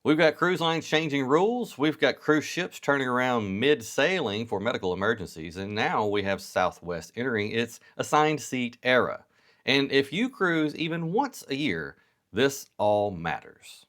We've got cruise lines changing rules. We've got cruise ships turning around mid-sailing for medical emergencies. And now we have Southwest entering its assigned seat era. And if you cruise even once a year, this all matters.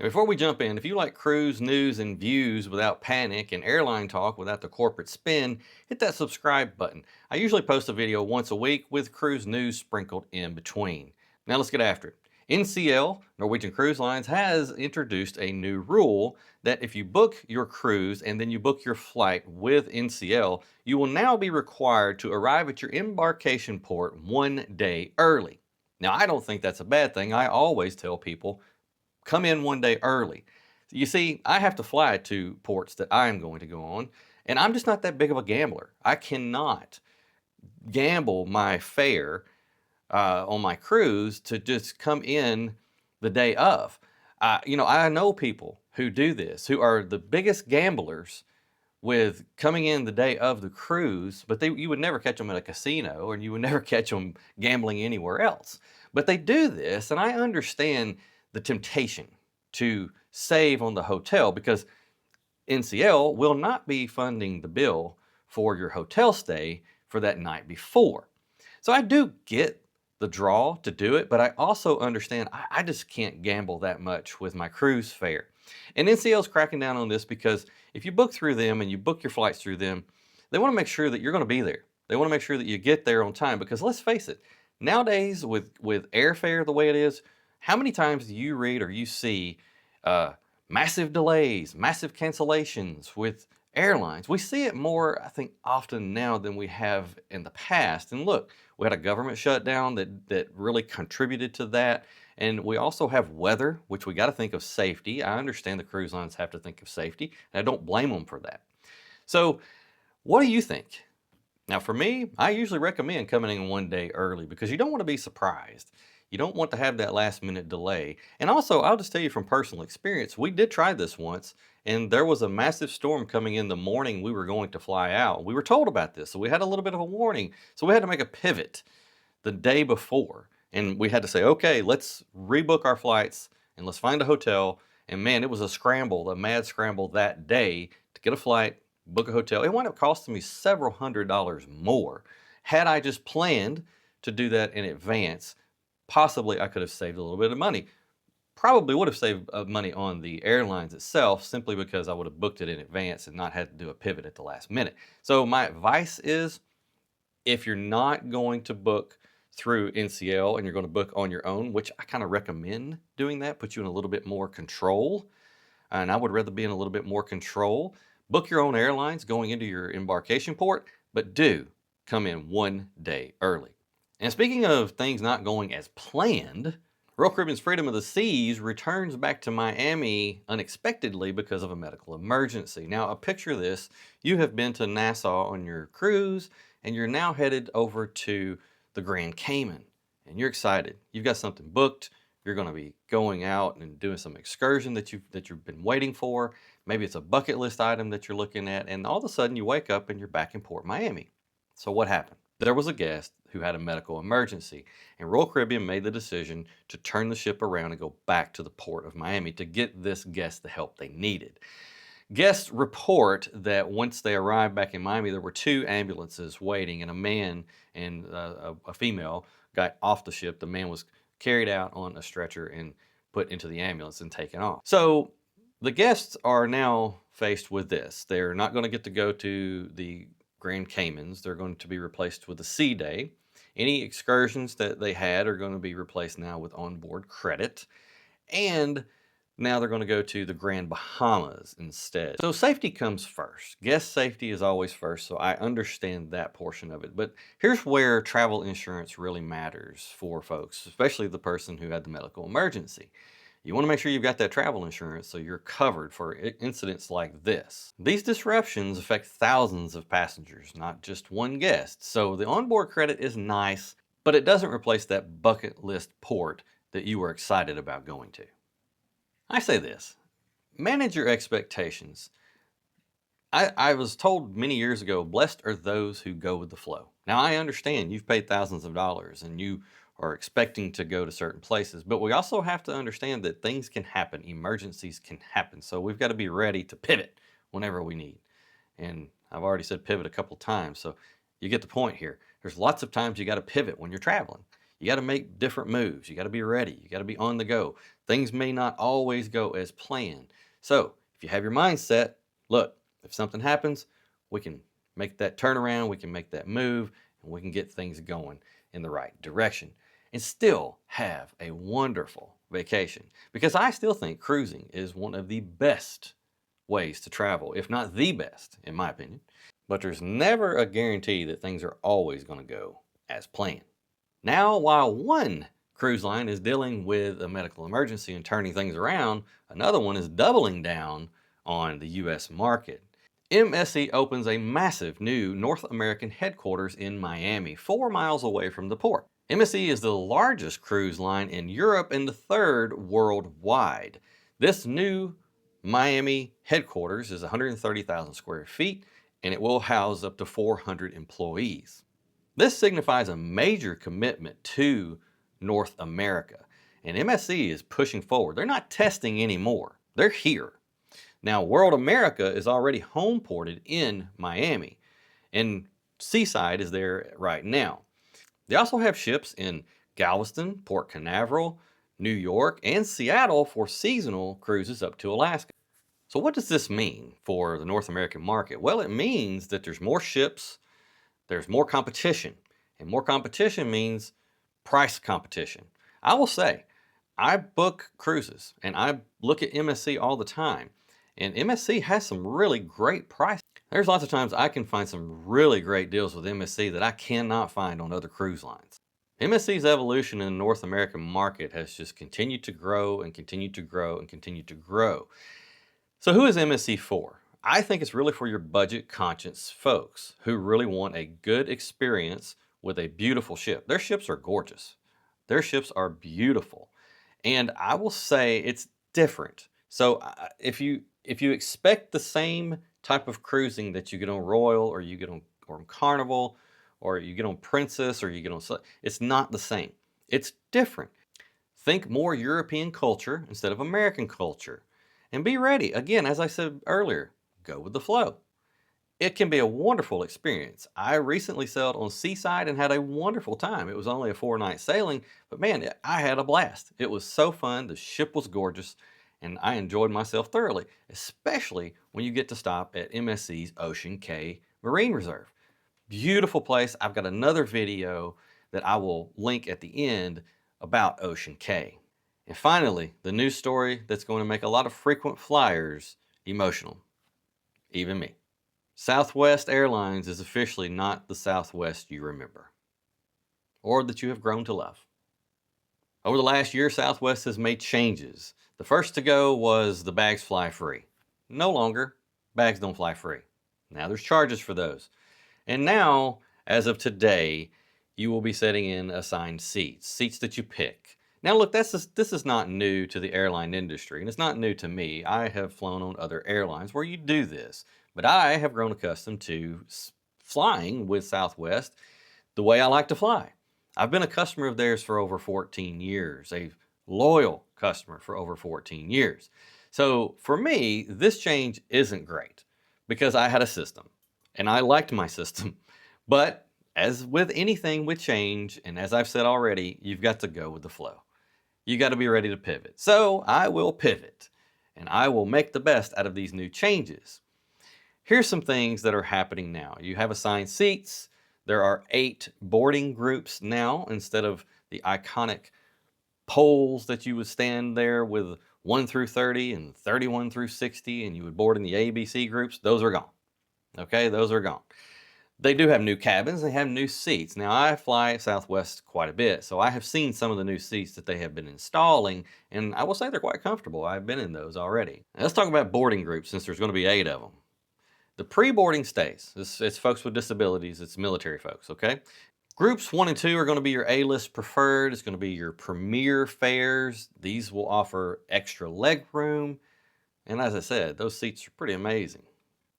Before we jump in, if you like cruise news and views without panic and airline talk without the corporate spin, hit that subscribe button. I usually post a video once a week with cruise news sprinkled in between. Now let's get after it. NCL, Norwegian Cruise Lines, has introduced a new rule that if you book your cruise and then you book your flight with NCL, you will now be required to arrive at your embarkation port 1 day early. Now, I don't think that's a bad thing. I always tell people, come in 1 day early. You see, I have to fly to ports that I'm going to go on, and I'm just not that big of a gambler. I cannot gamble my fare on my cruise to just come in the day of. I know people who do this, who are the biggest gamblers with coming in the day of the cruise, but you would never catch them at a casino, or you would never catch them gambling anywhere else. But they do this, and I understand the temptation to save on the hotel because NCL will not be funding the bill for your hotel stay for that night before. So I do get the draw to do it, but I also understand I just can't gamble that much with my cruise fare. And NCL is cracking down on this because if you book through them and you book your flights through them, they want to make sure that you're going to be there. They want to make sure that you get there on time because let's face it, nowadays with airfare the way it is, how many times do you read or you see massive delays, massive cancellations with airlines? We see it more, I think, often now than we have in the past. And look, we had a government shutdown that really contributed to that. And we also have weather, which we got to think of safety. I understand the cruise lines have to think of safety, and I don't blame them for that. So what do you think? Now, for me, I usually recommend coming in 1 day early because you don't want to be surprised. You don't want to have that last minute delay. And also, I'll just tell you from personal experience, we did try this once, and there was a massive storm coming in the morning we were going to fly out. We were told about this, so we had a little bit of a warning. So we had to make a pivot the day before, and we had to say, okay, let's rebook our flights and let's find a hotel. And man, it was a scramble, a mad scramble that day to get a flight, book a hotel. It wound up costing me several $100s more. Had I just planned to do that in advance, possibly I could have saved a little bit of money. Probably would have saved money on the airlines itself simply because I would have booked it in advance and not had to do a pivot at the last minute. So my advice is, if you're not going to book through NCL and you're going to book on your own, which I kind of recommend doing that, put you in a little bit more control, and I would rather be in a little bit more control, book your own airlines going into your embarkation port, but do come in 1 day early. And speaking of things not going as planned, Royal Caribbean's Freedom of the Seas returns back to Miami unexpectedly because of a medical emergency. Now, picture this. You have been to Nassau on your cruise, and you're now headed over to the Grand Cayman, and you're excited. You've got something booked. You're going to be going out and doing some excursion that you've been waiting for. Maybe it's a bucket list item that you're looking at, and all of a sudden you wake up and you're back in Port Miami. So what happened? There was a guest who had a medical emergency, and Royal Caribbean made the decision to turn the ship around and go back to the port of Miami to get this guest the help they needed. Guests report that once they arrived back in Miami, there were 2 ambulances waiting, and a man and a female got off the ship. The man was carried out on a stretcher and put into the ambulance and taken off. So the guests are now faced with this. They're not going to get to go to the Grand Caymans. They're going to be replaced with a sea day. Any excursions that they had are going to be replaced now with onboard credit. And now they're going to go to the Grand Bahamas instead. So safety comes first. Guest safety is always first, so I understand that portion of it. But here's where travel insurance really matters for folks, especially the person who had the medical emergency. You want to make sure you've got that travel insurance so you're covered for incidents like this. These disruptions affect thousands of passengers, not just one guest. So the onboard credit is nice, but it doesn't replace that bucket list port that you were excited about going to. I say this, manage your expectations. I was told many years ago, blessed are those who go with the flow. Now, I understand you've paid thousands of dollars and you are expecting to go to certain places, but we also have to understand that things can happen, emergencies can happen. So we've got to be ready to pivot whenever we need. And I've already said pivot a couple times, so you get the point here. There's lots of times you got to pivot when you're traveling. You got to make different moves. You got to be ready. You got to be on the go. Things may not always go as planned. So if you have your mindset, look, if something happens, we can make that turnaround, we can make that move, and we can get things going in the right direction and still have a wonderful vacation. Because I still think cruising is one of the best ways to travel, if not the best, in my opinion. But there's never a guarantee that things are always going to go as planned. Now, while one cruise line is dealing with a medical emergency and turning things around, another one is doubling down on the US market. MSC opens a massive new North American headquarters in Miami, 4 miles away from the port. MSC is the largest cruise line in Europe and the third worldwide. This new Miami headquarters is 130,000 square feet and it will house up to 400 employees. This signifies a major commitment to North America, and MSC is pushing forward. They're not testing anymore, they're here. Now, World America is already home ported in Miami, and Seaside is there right now. They also have ships in Galveston, Port Canaveral, New York, and Seattle for seasonal cruises up to Alaska. So what does this mean for the North American market? Well, it means that there's more ships, there's more competition, and more competition means price competition. I will say, I book cruises and I look at MSC all the time, and MSC has some really great prices. There's lots of times I can find some really great deals with MSC that I cannot find on other cruise lines. MSC's evolution in the North American market has just continued to grow and continue to grow and continue to grow. So who is MSC for? I think it's really for your budget conscious folks who really want a good experience with a beautiful ship. Their ships are gorgeous. Their ships are beautiful. And I will say it's different. So if you expect the same type of cruising that you get on Royal or you get on Carnival or you get on Princess or you get on, it's not the same. It's different. Think more European culture instead of American culture. And be ready. Again, as I said earlier, go with the flow. It can be a wonderful experience. I recently sailed on Seaside and had a wonderful time. It was only a 4-night sailing, but man, I had a blast. It was so fun. The ship was gorgeous, and I enjoyed myself thoroughly, especially when you get to stop at MSC's Ocean Cay Marine Reserve. Beautiful place. I've got another video that I will link at the end about Ocean Cay. And finally, the news story that's going to make a lot of frequent flyers emotional, even me. Southwest Airlines is officially not the Southwest you remember, or that you have grown to love. Over the last year, Southwest has made changes. The first to go was the bags fly free. No longer, bags don't fly free. Now there's charges for those. And now, as of today, you will be setting in assigned seats that you pick. Now look, this is not new to the airline industry, and it's not new to me. I have flown on other airlines where you do this, but I have grown accustomed to flying with Southwest the way I like to fly. I've been a customer of theirs for over 14 years, a loyal customer for over 14 years. So for me, this change isn't great because I had a system and I liked my system. But as with anything with change, and as I've said already, you've got to go with the flow. You got to be ready to pivot. So I will pivot and I will make the best out of these new changes. Here's some things that are happening now. You have assigned seats. There are 8 boarding groups now instead of the iconic poles that you would stand there with 1 through 30 and 31 through 60 and you would board in the ABC groups. Those are gone. Okay, those are gone. They do have new cabins, they have new seats. Now I fly Southwest quite a bit, so I have seen some of the new seats that they have been installing, and I will say they're quite comfortable. I've been in those already. Now, let's talk about boarding groups since there's going to be 8 of them. The pre-boarding stays. It's folks with disabilities, it's military folks, okay? Groups 1 and 2 are going to be your A-list preferred. It's going to be your premier fares. These will offer extra leg room. And as I said, those seats are pretty amazing.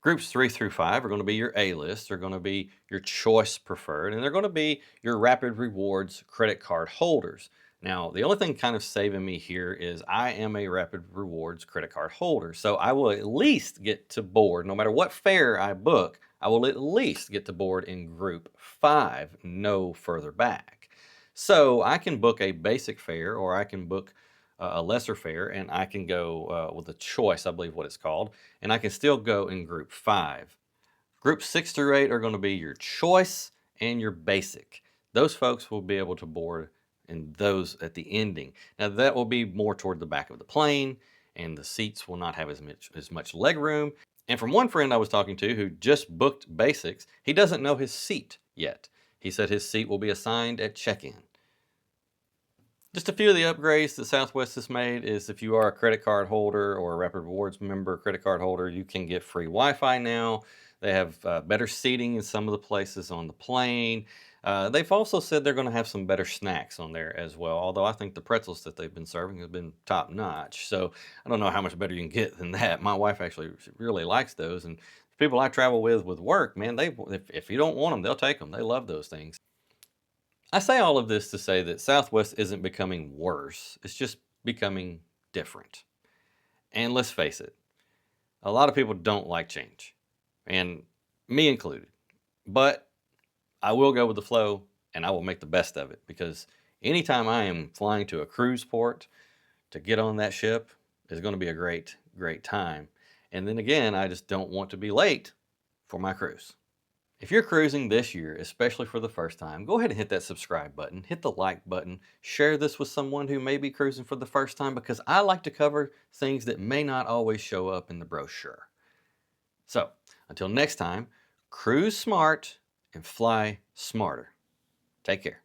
Groups 3 through 5 are going to be your A-list, they're going to be your choice preferred, and they're going to be your rapid rewards credit card holders. Now, the only thing kind of saving me here is I am a rapid rewards credit card holder, so I will at least get to board, no matter what fare I book, I will at least get to board in group 5, no further back. So I can book a basic fare or I can book a lesser fare and I can go with a choice, I believe what it's called, and I can still go in group 5. Group 6 through 8 are going to be your choice and your basic. Those folks will be able to board in those at the ending. Now that will be more toward the back of the plane and the seats will not have as much leg room. And from one friend I was talking to who just booked basics, he doesn't know his seat yet. He said his seat will be assigned at check-in. Just a few of the upgrades that Southwest has made is if you are a credit card holder or a Rapid Rewards member credit card holder, you can get free Wi-Fi now. They have better seating in some of the places on the plane. They've also said they're going to have some better snacks on there as well, although I think the pretzels that they've been serving have been top notch. So I don't know how much better you can get than that. My wife actually really likes those, and people I travel with work, man, if you don't want them, they'll take them. They love those things. I say all of this to say that Southwest isn't becoming worse, it's just becoming different. And let's face it, a lot of people don't like change, and me included. But I will go with the flow and I will make the best of it because anytime I am flying to a cruise port to get on that ship is going to be a great, great time. And then again, I just don't want to be late for my cruise. If you're cruising this year, especially for the first time, go ahead and hit that subscribe button, hit the like button, share this with someone who may be cruising for the first time because I like to cover things that may not always show up in the brochure. So, until next time, cruise smart and fly smarter. Take care.